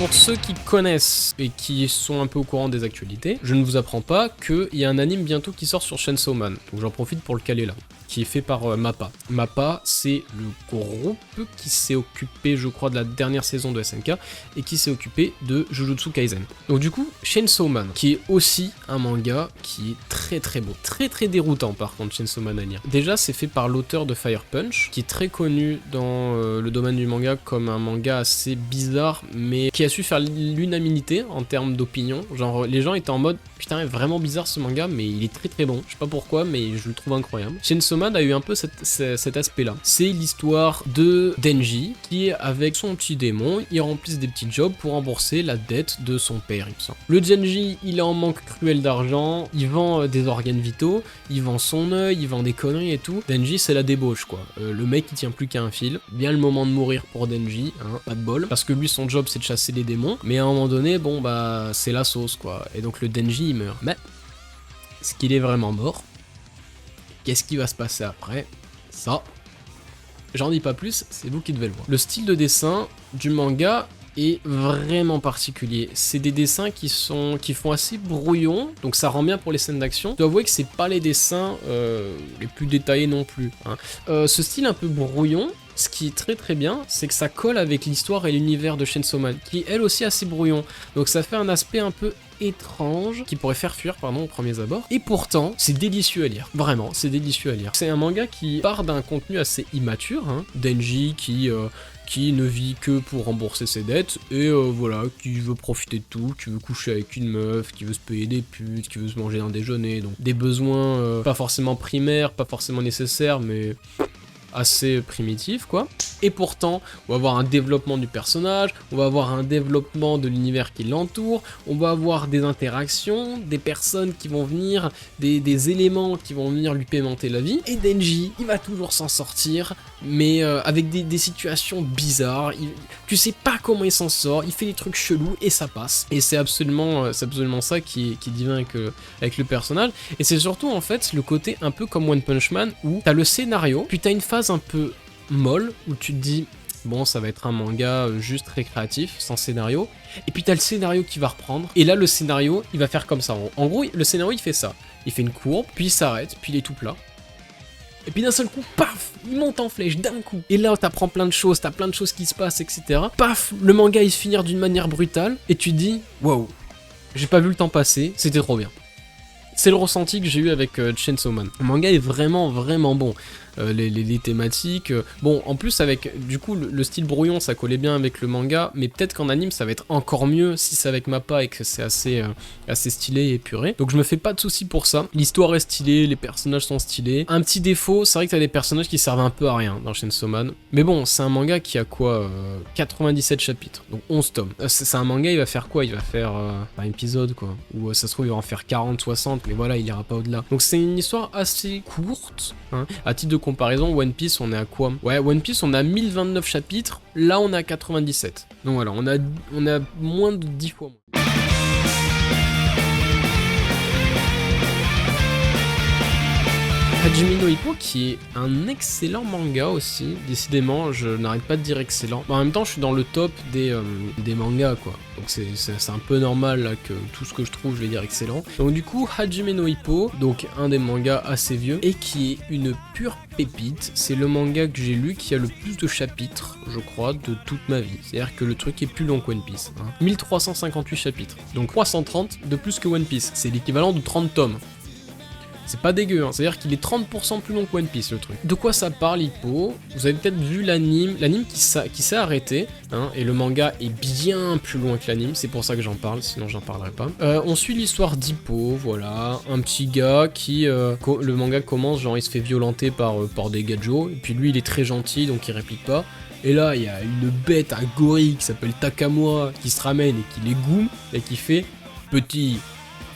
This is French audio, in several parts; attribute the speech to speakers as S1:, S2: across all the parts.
S1: Pour ceux qui connaissent et qui sont un peu au courant des actualités, je ne vous apprends pas qu'il y a un anime bientôt qui sort sur Chainsaw Man, donc j'en profite pour le caler là, qui est fait par Mappa. Mappa, c'est le groupe qui s'est occupé, je crois, de la dernière saison de SNK et qui s'est occupé de Jujutsu Kaisen. Donc du coup, Chainsaw Man, qui est aussi un manga qui est très très beau, très très déroutant par contre, Chainsaw Man à lire. Déjà, c'est fait par l'auteur de Fire Punch, qui est très connu dans le domaine du manga comme un manga assez bizarre, mais qui a su faire l'unanimité en termes d'opinion. Genre, les gens étaient en mode, putain, vraiment bizarre ce manga, mais il est très très bon. Je sais pas pourquoi, mais je le trouve incroyable. Chainsaw Man a eu un peu cet aspect-là. C'est l'histoire de Denji, qui, avec son petit démon, il remplisse des petits jobs pour rembourser la dette de son père, il me semble. Le Denji, il est en manque cruel d'argent, il vend des organes vitaux, il vend son œil, il vend des conneries et tout. Denji, c'est la débauche, quoi. Le mec, il tient plus qu'à un fil. Bien le moment de mourir pour Denji, hein, pas de bol. Parce que lui, son job, c'est de chasser les démons. Mais à un moment donné, bon, bah, c'est la sauce, quoi. Et donc, le Denji, il meurt. Mais, est-ce qu'il est vraiment mort? Qu'est-ce qui va se passer après? Ça, j'en dis pas plus, c'est vous qui devez le voir. Le style de dessin du manga est vraiment particulier. C'est des dessins qui font assez brouillon, donc ça rend bien pour les scènes d'action. Je dois avouer que c'est pas les dessins les plus détaillés non plus, hein. Ce style un peu brouillon, ce qui est très très bien, c'est que ça colle avec l'histoire et l'univers de Chainsaw Man, qui est elle aussi assez brouillon. Donc ça fait un aspect un peu étrange, qui pourrait faire fuir, pardon, au premier abord. Et pourtant, c'est délicieux à lire. Vraiment, c'est délicieux à lire. C'est un manga qui part d'un contenu assez immature, hein. Denji qui ne vit que pour rembourser ses dettes, et voilà, qui veut profiter de tout, qui veut coucher avec une meuf, qui veut se payer des putes, qui veut se manger un déjeuner, donc des besoins pas forcément primaires, pas forcément nécessaires, mais assez primitif, quoi. Et pourtant, on va avoir un développement du personnage, on va avoir un développement de l'univers qui l'entoure, on va avoir des interactions, des personnes qui vont venir, des éléments qui vont venir lui pimenter la vie, et Denji, il va toujours s'en sortir, mais avec des situations bizarres, tu sais pas comment il s'en sort, il fait des trucs chelous, et ça passe. Et c'est absolument ça qui est divin avec le personnage, et c'est surtout, en fait, le côté un peu comme One Punch Man, où t'as le scénario, puis t'as une phase un peu molle où tu te dis bon, ça va être un manga juste récréatif sans scénario, et puis t'as le scénario qui va reprendre, et là le scénario il va faire comme ça. En gros, le scénario il fait ça, il fait une courbe, puis il s'arrête, puis il est tout plat, et puis d'un seul coup, paf, il monte en flèche d'un coup, et là t'apprends plein de choses, t'as plein de choses qui se passent, etc. Paf, le manga il se finit d'une manière brutale, et tu te dis waouh, j'ai pas vu le temps passer, c'était trop bien. C'est le ressenti que j'ai eu avec Chainsaw Man. Le manga est vraiment vraiment bon. Les thématiques, bon, en plus avec du coup le style brouillon, ça collait bien avec le manga, mais peut-être qu'en anime ça va être encore mieux si c'est avec Mappa et que c'est assez stylé et épuré. Donc je me fais pas de soucis pour ça. L'histoire est stylée, les personnages sont stylés. Un petit défaut, c'est vrai que t'as des personnages qui servent un peu à rien dans Chainsaw Man, mais bon, c'est un manga qui a quoi, 97 chapitres, donc 11 tomes. C'est un manga, il va faire quoi? Il va faire un épisode, quoi, ou ça se trouve il va en faire 40, 60, mais voilà, il ira pas au-delà. Donc c'est une histoire assez courte, hein. À titre de comparaison, One Piece, on est à quoi? Ouais, One Piece, on a 1029 chapitres, là on a 97. Donc voilà, on a moins de 10 fois moins. Hajime no Ippo, qui est un excellent manga aussi, décidément, je n'arrête pas de dire excellent. En même temps, je suis dans le top des mangas, quoi. Donc c'est un peu normal là, que tout ce que je trouve, je vais dire excellent. Donc du coup, Hajime no Ippo, donc un des mangas assez vieux, et qui est une pure pépite. C'est le manga que j'ai lu qui a le plus de chapitres, je crois, de toute ma vie. C'est-à-dire que le truc est plus long que One Piece, hein. 1358 chapitres, donc 330 de plus que One Piece. C'est l'équivalent de 30 tomes. C'est pas dégueu, hein. C'est-à-dire qu'il est 30% plus long que One Piece, le truc. De quoi ça parle, Hippo? Vous avez peut-être vu l'anime qui s'est arrêté, hein, et le manga est bien plus loin que l'anime, c'est pour ça que j'en parle, sinon j'en parlerai pas. On suit l'histoire d'Hippo, voilà, un petit gars qui, le manga commence, genre il se fait violenter par des gajos, et puis lui il est très gentil, donc il réplique pas. Et là, il y a une bête, un gorille qui s'appelle Takamura, qui se ramène et qui les goume, et qui fait « Petit,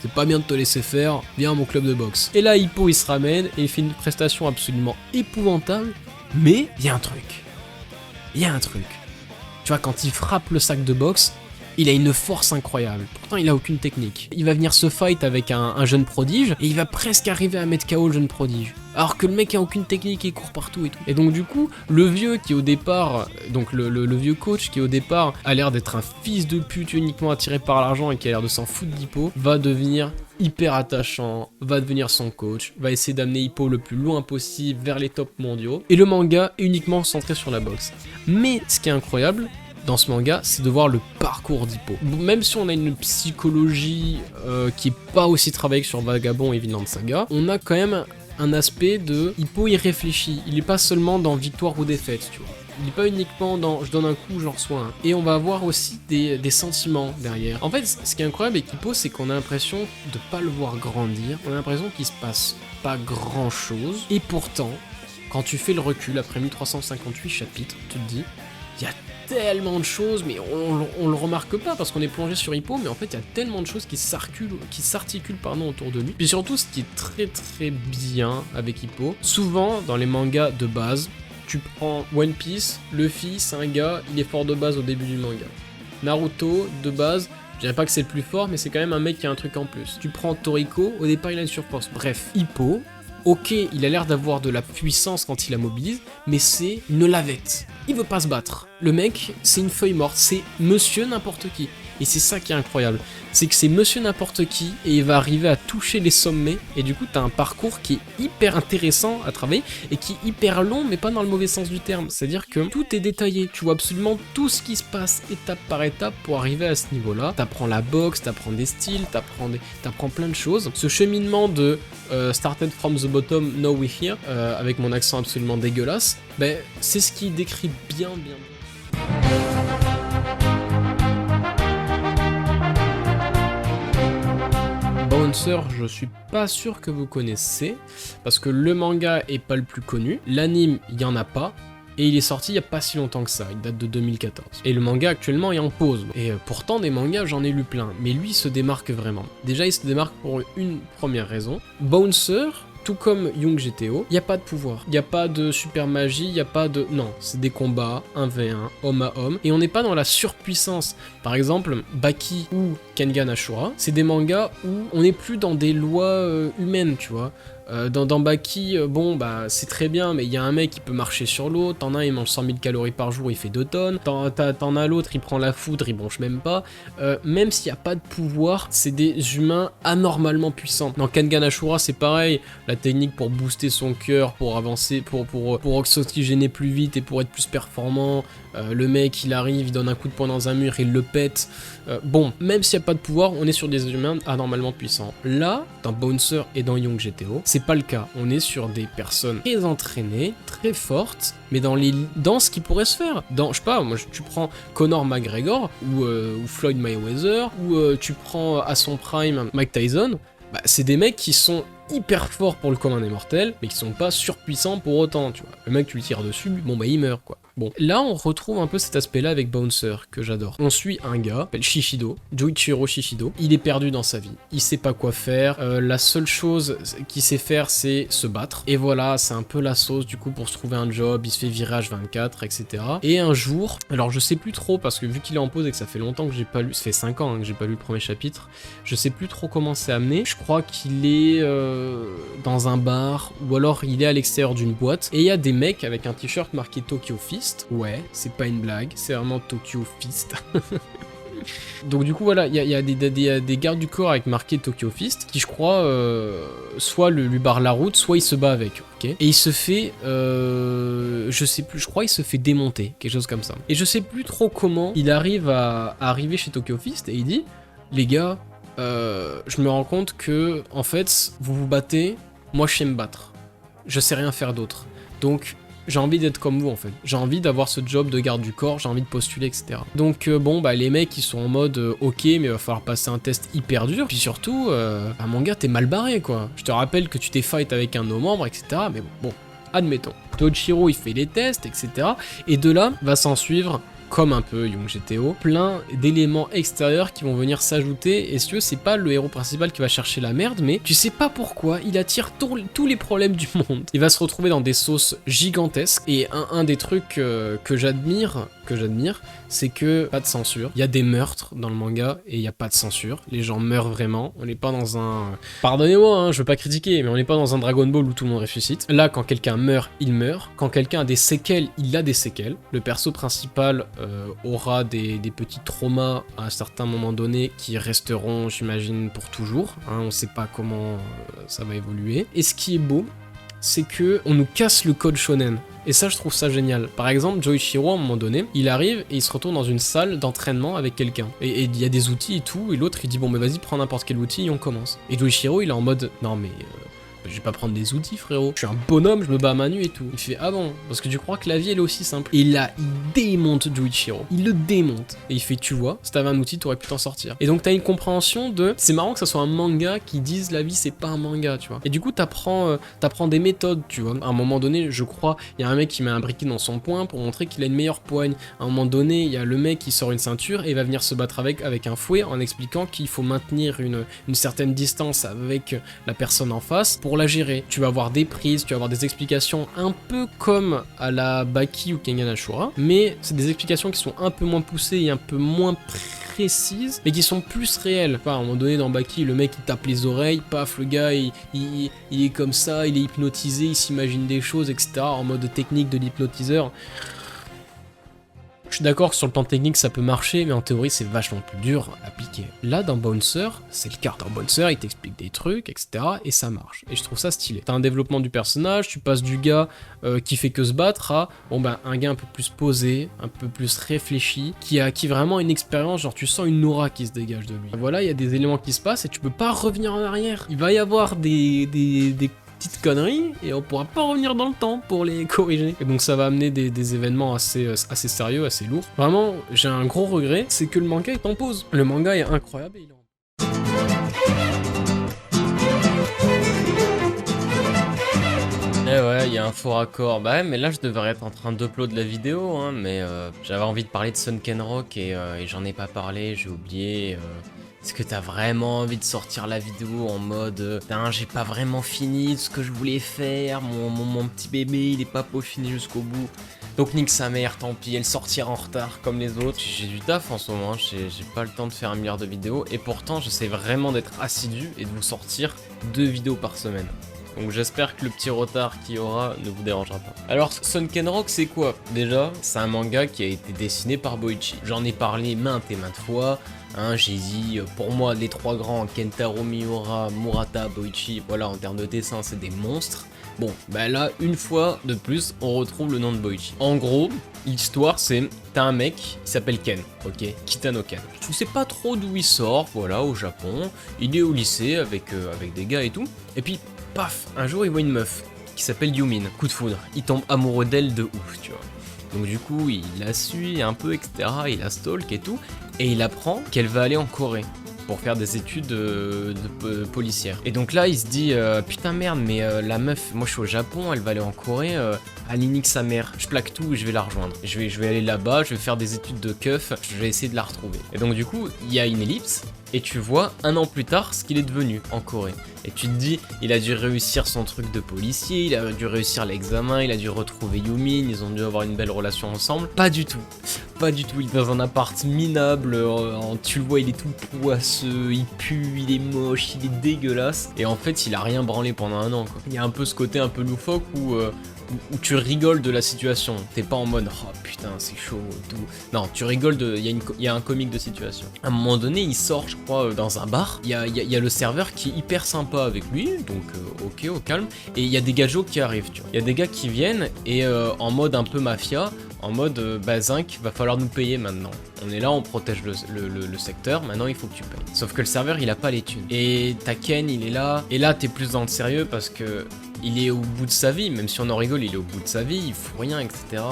S1: c'est pas bien de te laisser faire, viens à mon club de boxe. » Et là, Hippo, il se ramène, et il fait une prestation absolument épouvantable, mais il y a un truc. Il y a un truc. Tu vois, quand il frappe le sac de boxe, il a une force incroyable. Pourtant, il a aucune technique. Il va venir se fight avec un jeune prodige, et il va presque arriver à mettre KO le jeune prodige. alors que le mec a aucune technique et court partout et tout. Et donc du coup, le vieux qui au départ, donc le vieux coach qui au départ a l'air d'être un fils de pute uniquement attiré par l'argent et qui a l'air de s'en foutre d'Hippo, va devenir hyper attachant, va devenir son coach, va essayer d'amener Hippo le plus loin possible vers les tops mondiaux. Et le manga est uniquement centré sur la boxe. Mais ce qui est incroyable dans ce manga, c'est de voir le parcours d'Hippo. Même si on a une psychologie qui est pas aussi travaillée que sur Vagabond et Vinland Saga, on a quand même un aspect de Hippo, il réfléchit, il est pas seulement dans victoire ou défaite, tu vois. Il est pas uniquement dans je donne un coup, j'en reçois un. Et on va avoir aussi des sentiments derrière. En fait, ce qui est incroyable avec Hippo, c'est qu'on a l'impression de pas le voir grandir, on a l'impression qu'il se passe pas grand chose, et pourtant, quand tu fais le recul après 1358 chapitres, tu te dis, il y a tellement de choses, mais on le remarque pas parce qu'on est plongé sur Hippo, mais en fait il y a tellement de choses qui s'articulent autour de lui. Puis surtout, ce qui est très très bien avec Hippo, souvent dans les mangas de base, tu prends One Piece, Luffy, c'est un gars, il est fort de base au début du manga. Naruto, de base, je dirais pas que c'est le plus fort, mais c'est quand même un mec qui a un truc en plus. Tu prends Toriko, au départ il a une surforce. Bref, Hippo, ok, il a l'air d'avoir de la puissance quand il la mobilise, mais c'est une lavette. Il veut pas se battre. Le mec, c'est une feuille morte, c'est monsieur n'importe qui. Et c'est ça qui est incroyable. C'est que c'est monsieur n'importe qui et il va arriver à toucher les sommets. Et du coup, t'as un parcours qui est hyper intéressant à travailler et qui est hyper long, mais pas dans le mauvais sens du terme. C'est-à-dire que tout est détaillé. Tu vois absolument tout ce qui se passe étape par étape pour arriver à ce niveau-là. T'apprends la boxe, t'apprends des styles, t'apprends plein de choses. Ce cheminement de started from the bottom, now we're here, avec mon accent absolument dégueulasse, ben, c'est ce qui décrit bien. Bouncer, je suis pas sûr que vous connaissez, parce que le manga est pas le plus connu, l'anime il y en a pas, et il est sorti il y a pas si longtemps que ça, il date de 2014. Et le manga actuellement est en pause, et pourtant des mangas j'en ai lu plein, mais lui il se démarque vraiment. Déjà il se démarque pour une première raison, Bouncer, tout comme Young GTO, il n'y a pas de pouvoir, il n'y a pas de super magie, il n'y a pas de... Non, c'est des combats 1v1, homme à homme, et on n'est pas dans la surpuissance. Par exemple, Baki ou Kengan Ashura, c'est des mangas où on n'est plus dans des lois humaines, tu vois. Dans Baki, bon bah c'est très bien, mais il y a un mec qui peut marcher sur l'autre, t'en as un il mange 100 000 calories par jour, il fait 2 tonnes, t'en as l'autre, il prend la foudre, il bronche même pas, même s'il n'y a pas de pouvoir, c'est des humains anormalement puissants. Dans Kengan Ashura c'est pareil, la technique pour booster son cœur, pour avancer, pour s'oxygéner plus vite et pour être plus performant, le mec il arrive, il donne un coup de poing dans un mur, il le pète, bon, même s'il n'y a pas de pouvoir, on est sur des humains anormalement puissants. Là, dans Bouncer et dans Young GTO, c'est pas le cas, on est sur des personnes très entraînées, très fortes, mais dans ce qui pourrait se faire. Dans, je sais pas, moi tu prends Conor McGregor, ou Floyd Mayweather, ou tu prends à son prime Mike Tyson, bah, c'est des mecs qui sont hyper forts pour le commun des mortels, mais qui sont pas surpuissants pour autant, tu vois. Le mec, tu lui tires dessus, bon bah il meurt, quoi. Bon, là on retrouve un peu cet aspect-là avec Bouncer, que j'adore. On suit un gars, s'appelle Shishido, Joichiro Shishido, il est perdu dans sa vie, il sait pas quoi faire, la seule chose qu'il sait faire c'est se battre, et voilà, c'est un peu la sauce du coup pour se trouver un job, il se fait virage 24, etc. Et un jour, alors je sais plus trop, parce que vu qu'il est en pause et que ça fait longtemps que j'ai pas lu, ça fait 5 ans hein, que j'ai pas lu le premier chapitre, je sais plus trop comment c'est amené, je crois qu'il est dans un bar, ou alors il est à l'extérieur d'une boîte, et il y a des mecs avec un t-shirt marqué Tokyo Fist. Ouais, c'est pas une blague, c'est vraiment Tokyo Fist. Donc du coup voilà, il y a des gardes du corps avec marqué Tokyo Fist qui je crois soit lui barre la route, soit il se bat avec, ok. Et il se fait, je sais plus, je crois il se fait démonter, quelque chose comme ça. Et je sais plus trop comment il arrive à arriver chez Tokyo Fist et il dit, les gars, je me rends compte que en fait vous vous battez, moi je sais me battre, je sais rien faire d'autre. Donc j'ai envie d'être comme vous en fait, j'ai envie d'avoir ce job de garde du corps, j'ai envie de postuler, etc. Donc bon bah les mecs ils sont en mode ok mais il va falloir passer un test hyper dur, puis surtout mon gars t'es mal barré quoi, je te rappelle que tu t'es fight avec un de nos membres, etc. Mais bon, admettons. Toichiro il fait les tests, etc. Et de là va s'en suivre comme un peu Young GTO, plein d'éléments extérieurs qui vont venir s'ajouter, et si tu veux, c'est pas le héros principal qui va chercher la merde, mais tu sais pas pourquoi, il attire tous les problèmes du monde. Il va se retrouver dans des sauces gigantesques, et un des trucs que j'admire, c'est que pas de censure. Il y a des meurtres dans le manga, et il n'y a pas de censure. Les gens meurent vraiment. On n'est pas dans un... Pardonnez-moi, hein, je veux pas critiquer, mais on n'est pas dans un Dragon Ball où tout le monde ressuscite. Là, quand quelqu'un meurt, il meurt. Quand quelqu'un a des séquelles, il a des séquelles. Le perso principal aura des petits traumas à un certain moment donné qui resteront, j'imagine, pour toujours. Hein, on sait pas comment ça va évoluer. Et ce qui est beau, c'est que on nous casse le code shonen. Et ça, je trouve ça génial. Par exemple, Joichiro, à un moment donné, il arrive et il se retrouve dans une salle d'entraînement avec quelqu'un. Et il y a des outils et tout, et l'autre, il dit, bon, mais vas-y, prends n'importe quel outil et on commence. Et Joichiro, il est en mode, non, mais... je vais pas prendre des outils, frérot. Je suis un bonhomme, je me bats à main nue et tout. Il fait, ah bon, parce que tu crois que la vie elle est aussi simple. Et là, il démonte Joichiro. Il le démonte. Et il fait, tu vois, si t'avais un outil, t'aurais pu t'en sortir. Et donc t'as une compréhension de... C'est marrant que ça soit un manga qui dise la vie c'est pas un manga, tu vois. Et du coup, t'apprends des méthodes, tu vois. À un moment donné, je crois, il y a un mec qui met un briquet dans son poing pour montrer qu'il a une meilleure poigne. À un moment donné, il y a le mec qui sort une ceinture et va venir se battre avec un fouet en expliquant qu'il faut maintenir une certaine distance avec la personne en face pour la gérer. Tu vas avoir des prises, tu vas avoir des explications un peu comme à la Baki ou Kengan Ashura, mais c'est des explications qui sont un peu moins poussées et un peu moins précises, mais qui sont plus réelles. Enfin, à un moment donné dans Baki, le mec il tape les oreilles, paf, le gars il est comme ça, il est hypnotisé, il s'imagine des choses, etc. en mode technique de l'hypnotiseur. Je suis d'accord que sur le plan technique ça peut marcher, mais en théorie c'est vachement plus dur à appliquer. Là dans Bouncer, c'est le cas. Dans Bouncer, il t'explique des trucs, etc. et ça marche. Et je trouve ça stylé. T'as un développement du personnage, tu passes du gars qui fait que se battre à bon ben un gars un peu plus posé, un peu plus réfléchi, qui a vraiment une expérience, genre tu sens une aura qui se dégage de lui. Voilà, il y a des éléments qui se passent et tu peux pas revenir en arrière. Il va y avoir des petites conneries et on pourra pas revenir dans le temps pour les corriger. Et donc ça va amener des événements assez sérieux, assez lourds. Vraiment, j'ai un gros regret, c'est que le manga est en pause. Le manga est incroyable et il est en...
S2: Eh ouais, il y a un faux raccord. Bah ouais, mais là je devrais être en train d'upload la vidéo, hein, mais j'avais envie de parler de Sunken Rock et j'en ai pas parlé, j'ai oublié. Est-ce que t'as vraiment envie de sortir la vidéo en mode putain, j'ai pas vraiment fini ce que je voulais faire, mon petit bébé il est pas peaufiné jusqu'au bout. Donc nique sa mère, tant pis, elle sortira en retard comme les autres. J'ai du taf en ce moment, j'ai pas le temps de faire 1 milliard de vidéos et pourtant j'essaie vraiment d'être assidu et de vous sortir 2 vidéos par semaine. Donc j'espère que le petit retard qu'il y aura ne vous dérangera pas. Alors Sunken Rock c'est quoi? Déjà, c'est un manga qui a été dessiné par Boichi. J'en ai parlé maintes et maintes fois. Hein, j'ai dit, pour moi, les 3 grands, Kentaro Miura, Murata, Boichi, voilà, en termes de dessin, c'est des monstres. Bon, bah là, une fois de plus, on retrouve le nom de Boichi. En gros, l'histoire, c'est, t'as un mec qui s'appelle Ken, ok, Kitano Ken. Tu sais pas trop d'où il sort, voilà, au Japon. Il est au lycée avec des gars et tout. Et puis, paf, un jour, il voit une meuf qui s'appelle Yumin. Coup de foudre, il tombe amoureux d'elle de ouf, tu vois. Donc du coup, il la suit un peu, etc. Il la stalk et tout. Et il apprend qu'elle va aller en Corée pour faire des études policières. Et donc là, il se dit, putain merde, mais la meuf, moi je suis au Japon, elle va aller en Corée, elle nique sa mère. Je plaque tout et je vais la rejoindre. Je vais aller là-bas, je vais faire des études de keuf, je vais essayer de la retrouver. Et donc du coup, il y a une ellipse. Et tu vois 1 an plus tard ce qu'il est devenu en Corée. Et tu te dis, il a dû réussir son truc de policier, il a dû réussir l'examen, il a dû retrouver Yumin, ils ont dû avoir une belle relation ensemble. Pas du tout. Pas du tout. Il est dans un appart minable, tu le vois, il est tout poisseux, il pue, il est moche, il est dégueulasse. Et en fait, il a rien branlé pendant 1 an, quoi. Il y a un peu ce côté un peu loufoque où tu rigoles de la situation. T'es pas en mode oh putain c'est chaud et tout. Non, tu rigoles de. Il y a un comique de situation. À un moment donné, il sort, je crois, dans un bar. Il y a le serveur qui est hyper sympa avec lui, donc ok, au calme. Et il y a des gajos qui arrivent, tu vois. Il y a des gars qui viennent et en mode un peu mafia. En mode, bah Zinc, va falloir nous payer maintenant. On est là, on protège le secteur, maintenant il faut que tu payes. Sauf que le serveur, il a pas les thunes. Et ta Ken, il est là. Et là, t'es plus dans le sérieux parce que il est au bout de sa vie, même si on en rigole, il est au bout de sa vie, il fout rien, etc.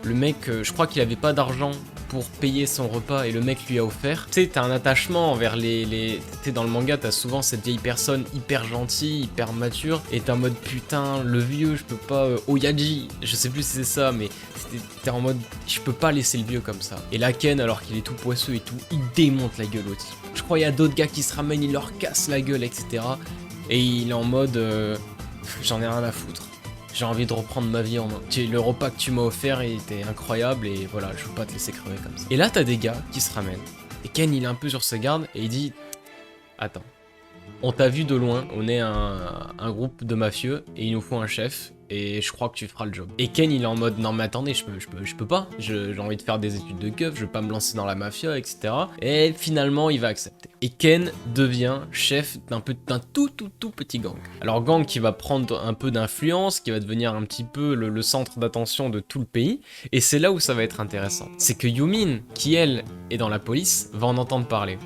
S2: Le mec, je crois qu'il avait pas d'argent pour payer son repas et le mec lui a offert. Tu sais, t'as un attachement envers les... T'es dans le manga, t'as souvent cette vieille personne hyper gentille, hyper mature, et t'es en mode putain, le vieux, je peux pas... Oyaji, je sais plus si c'est ça, mais t'es en mode, je peux pas laisser le vieux comme ça. Et là, Ken, alors qu'il est tout poisseux et tout, il démonte la gueule au type. Je crois qu'il y a d'autres gars qui se ramènent, il leur casse la gueule, etc. Et il est en mode, j'en ai rien à foutre. J'ai envie de reprendre ma vie en main. Le repas que tu m'as offert il était incroyable et voilà, je veux pas te laisser crever comme ça. Et là, t'as des gars qui se ramènent. Et Ken, il est un peu sur ses gardes et il dit, attends, on t'a vu de loin, on est un groupe de mafieux et il nous faut un chef. Et je crois que tu feras le job. Et Ken il est en mode non mais attendez, je peux pas, j'ai envie de faire des études de keuf, je veux pas me lancer dans la mafia, etc. Et finalement il va accepter. Et Ken devient chef d'un tout petit gang. Alors gang qui va prendre un peu d'influence, qui va devenir un petit peu le centre d'attention de tout le pays. Et c'est là où ça va être intéressant. C'est que Yumin, qui elle est dans la police, va en entendre parler.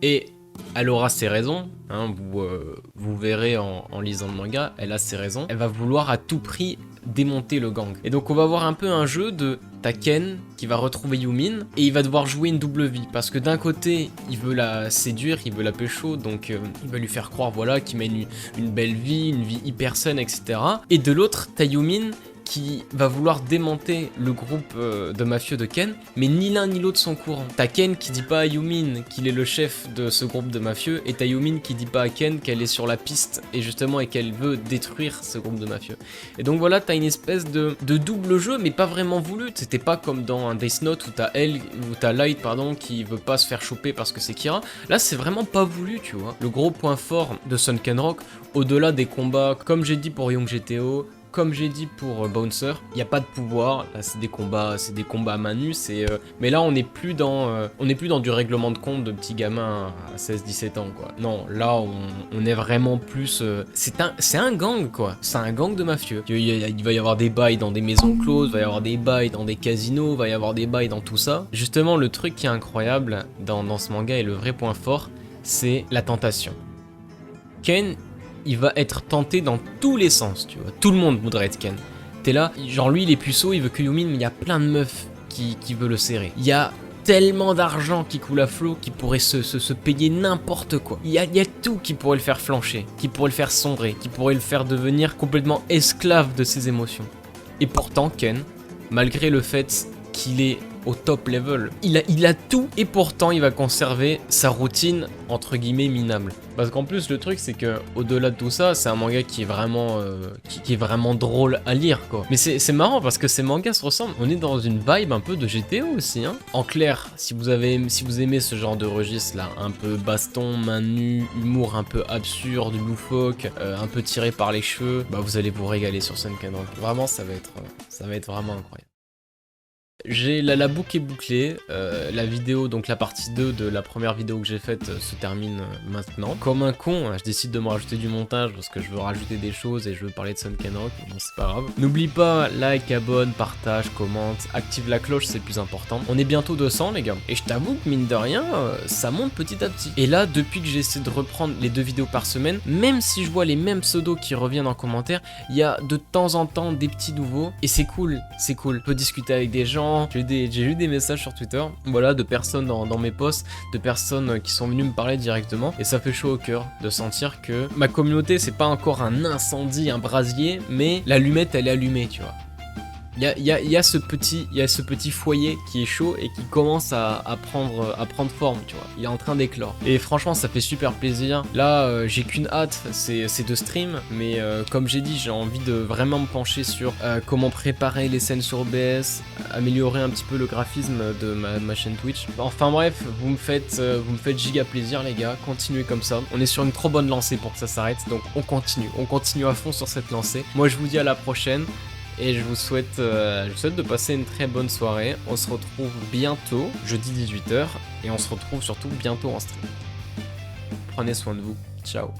S2: Et elle aura ses raisons, hein, vous verrez en lisant le manga, elle a ses raisons. Elle va vouloir à tout prix démonter le gang. Et donc on va avoir un peu un jeu de Ken qui va retrouver Yumin et il va devoir jouer une double vie. Parce que d'un côté, il veut la séduire, il veut la pécho, donc il va lui faire croire voilà, qu'il mène une belle vie, une vie hyper saine, etc. Et de l'autre, t'as Yumin qui va vouloir démonter le groupe de mafieux de Ken, mais ni l'un ni l'autre sont courants. T'as Ken qui dit pas à Yumin qu'il est le chef de ce groupe de mafieux, et t'as Yumin qui dit pas à Ken qu'elle est sur la piste, et justement, et qu'elle veut détruire ce groupe de mafieux. Et donc voilà, t'as une espèce de double jeu, mais pas vraiment voulu. C'était pas comme dans un Death Note où t'as Light, pardon, qui veut pas se faire choper parce que c'est Kira. Là, c'est vraiment pas voulu, tu vois. Le gros point fort de Sunken Rock, au-delà des combats, comme j'ai dit pour Young GTO, comme j'ai dit pour Bouncer, il n'y a pas de pouvoir, là c'est des combats à main nue, mais là on n'est plus dans du règlement de compte de petits gamins à 16-17 ans quoi. Non, là on est vraiment plus... c'est un gang quoi, c'est un gang de mafieux. Il va y avoir des bails dans des maisons closes, il va y avoir des bails dans des casinos, il va y avoir des bails dans tout ça. Justement le truc qui est incroyable dans ce manga et le vrai point fort, c'est la tentation. Ken, il va être tenté dans tous les sens, tu vois. Tout le monde voudrait être Ken. T'es là, genre lui il est puceau, il veut que Yumin, mais il y a plein de meufs qui veulent le serrer. Il y a tellement d'argent qui coule à flot qui pourrait se payer n'importe quoi. Il y a tout qui pourrait le faire flancher, qui pourrait le faire sombrer, qui pourrait le faire devenir complètement esclave de ses émotions. Et pourtant Ken, malgré le fait qu'il est au top level, il a tout et pourtant il va conserver sa routine entre guillemets minable. Parce qu'en plus le truc c'est que au-delà de tout ça, c'est un manga qui est vraiment qui est vraiment drôle à lire quoi. Mais c'est marrant parce que ces mangas se ressemblent. On est dans une vibe un peu de GTO aussi hein. En clair, si vous aimez ce genre de registre là, un peu baston, main nue, humour un peu absurde, loufoque, un peu tiré par les cheveux, bah vous allez vous régaler sur Sunken Rock. Vraiment ça va être vraiment incroyable. La boucle est bouclée, la vidéo, donc la partie 2 de la première vidéo que j'ai faite se termine maintenant. Comme un con, je décide de me rajouter du montage parce que je veux rajouter des choses et je veux parler de Sunken Rock, bon c'est pas grave. N'oublie pas, like, abonne, partage, commente, active la cloche, c'est le plus important. On est bientôt 200 les gars, et je t'avoue que mine de rien, ça monte petit à petit. Et là, depuis que j'essaie de reprendre les 2 vidéos par semaine, même si je vois les mêmes pseudos qui reviennent en commentaire, il y a de temps en temps des petits nouveaux, et c'est cool, c'est cool. Je peux discuter avec des gens. J'ai eu des messages sur Twitter, voilà, de personnes dans mes posts, de personnes qui sont venues me parler directement, et ça fait chaud au cœur de sentir que ma communauté c'est pas encore un incendie, un brasier, mais l'allumette elle est allumée, tu vois. Il y a ce petit foyer qui est chaud et qui commence à prendre forme, tu vois. Il est en train d'éclore. Et franchement, ça fait super plaisir. Là, j'ai qu'une hâte, c'est de stream. Mais comme j'ai dit, j'ai envie de vraiment me pencher sur comment préparer les scènes sur OBS, améliorer un petit peu le graphisme de ma chaîne Twitch. Enfin bref, vous me faites giga plaisir les gars. Continuez comme ça. On est sur une trop bonne lancée pour que ça s'arrête. Donc on continue à fond sur cette lancée. Moi, je vous dis à la prochaine. Et je vous souhaite de passer une très bonne soirée. On se retrouve bientôt, jeudi 18 h, et on se retrouve surtout bientôt en stream. Prenez soin de vous. Ciao.